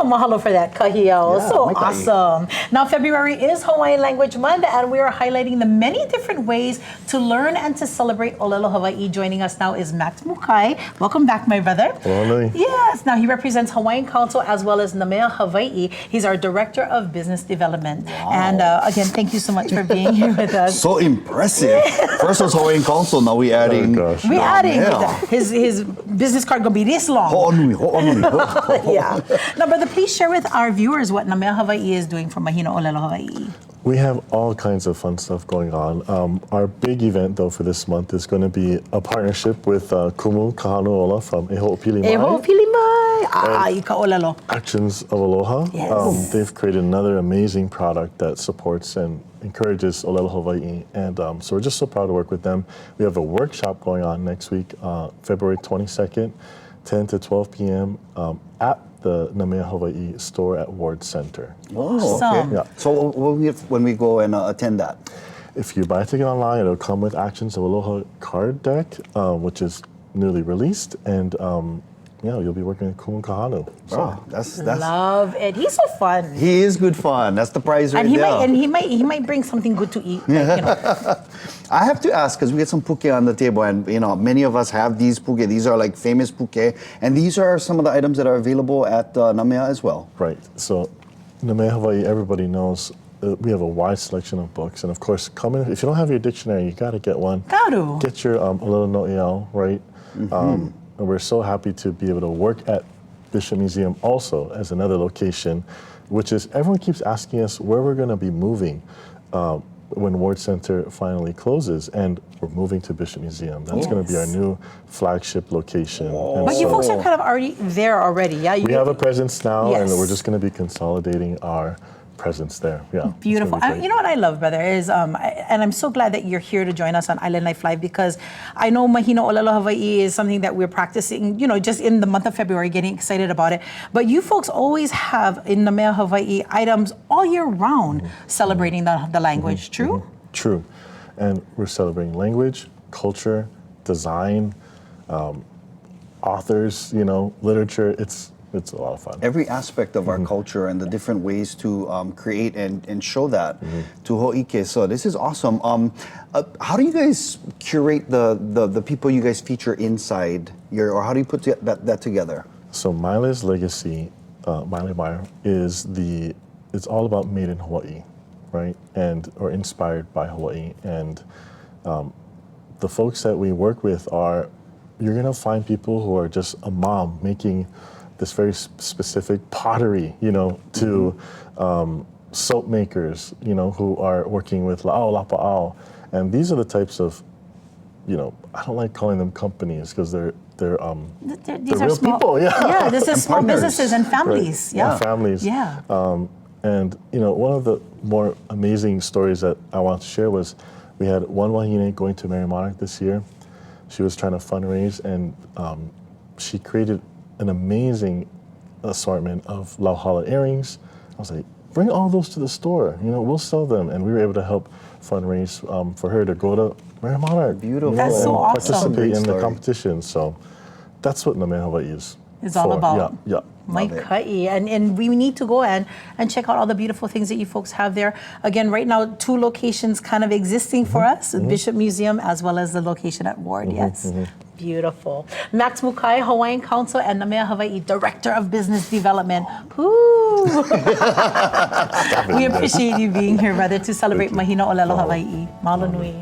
mahalo for that, Kahio. Yeah, So mai kai. awesome. Now, February is Hawaiian Language Month, and we are highlighting the many different ways to learn and to celebrate Olelo Hawaii. Joining us now is Max Mukai. Welcome back, my brother. Hello. Yes. Now, he represents Hawaiian Council as well as Namea Hawaii. He's our Director of Business Development. Wow. And again, thank you so much for being here with us. So impressive. First was Hawaiian Council, now we adding. Oh, gosh. We're adding Yeah. his business card gonna be this long. Ho'onui. Yeah. Now, brother, please share with our viewers what Namea Hawaii is doing for Mahina Olelo Hawaii. We have all kinds of fun stuff going on. Our big event, though, for this month is going to be a partnership with Kumu Kahano'ola from Eho'opili Mai. Eho Pilimai. Ika Olelo. Actions of Aloha. Yes. They've created another amazing product that supports and encourages Olelo Hawaii. And so we're just so proud to work with them. We have a workshop going on next week, February 22nd, 10 to 12 p.m. At the Namea Hawaii store at Ward Center. Oh, Awesome. okay. Yeah. So when we go and attend that? If you buy a ticket online, it'll come with Actions of Aloha card deck, which is newly released, and you'll be working with Kumu Kahano. So. Oh, that's Love it. He's so fun. he is good fun. That's the prize right And he there. might he might bring something good to eat. Like, I have to ask because we get some puke on the table, and many of us have these puke. These are like famous puke, and these are some of the items that are available at Namea as well. Right. So, Namea Hawaii, everybody knows we have a wide selection of books, and of course, if you don't have your dictionary, you got to get one. Karu. Get your Olelo No'eau, right? And we're so happy to be able to work at Bishop Museum also as another location, which is everyone keeps asking us where we're going to be moving when Ward Center finally closes, and we're moving to Bishop Museum. That's going to be our new flagship location. And But you so folks are kind of already there already, yeah? we have a presence now, Yes. and we're just going to be consolidating our presence there. Yeah, it's Beautiful. gonna be great. You know what I love, brother, is, and I'm so glad that you're here to join us on Island Life Live, because I know Mahina Olelo Hawaii is something that we're practicing, just in the month of February, getting excited about it. But you folks always have in Namea Hawaii items all year round celebrating the language, true? True. And we're celebrating language, culture, design, authors, literature. It's a lot of fun. Every aspect of our culture and the different ways to create and show that to Ho'ike. So this is awesome. How do you guys curate the people you guys feature inside or how do you put that together? So Maile's legacy, Maile Meyer, it's all about made in Hawaii, right? Or inspired by Hawaii. And the folks that we work with you're gonna find people who are just a mom making this very specific pottery, to soap makers, who are working with La'au Lapa'au. And these are the types of, I don't like calling them companies because they're These real are small people, yeah. Yeah, this is small partners. businesses and families. Right. Yeah. And families. Yeah. And one of the more amazing stories that I want to share was we had one wahine going to Mary Monarch this year. She was trying to fundraise, and she created an amazing assortment of Lauhala earrings. I was like, bring all those to the store. We'll sell them. And we were able to help fundraise for her to go to Mary Monarch. Beautiful. That's so and awesome. participate Great in the story. competition. So that's what Namea Hawaii is. It's all about. Yeah. My Love it. kai. And we need to go and check out all the beautiful things that you folks have there. Again, right now, 2 locations kind of existing for us, Bishop Museum as well as the location at Ward, yes. Beautiful. Max Mukai, Hawaiian Council and Namea Hawaii, Director of Business Development. Woo! We appreciate you being here, brother, to celebrate Mahina Olelo Hawaii. Mahalo nui.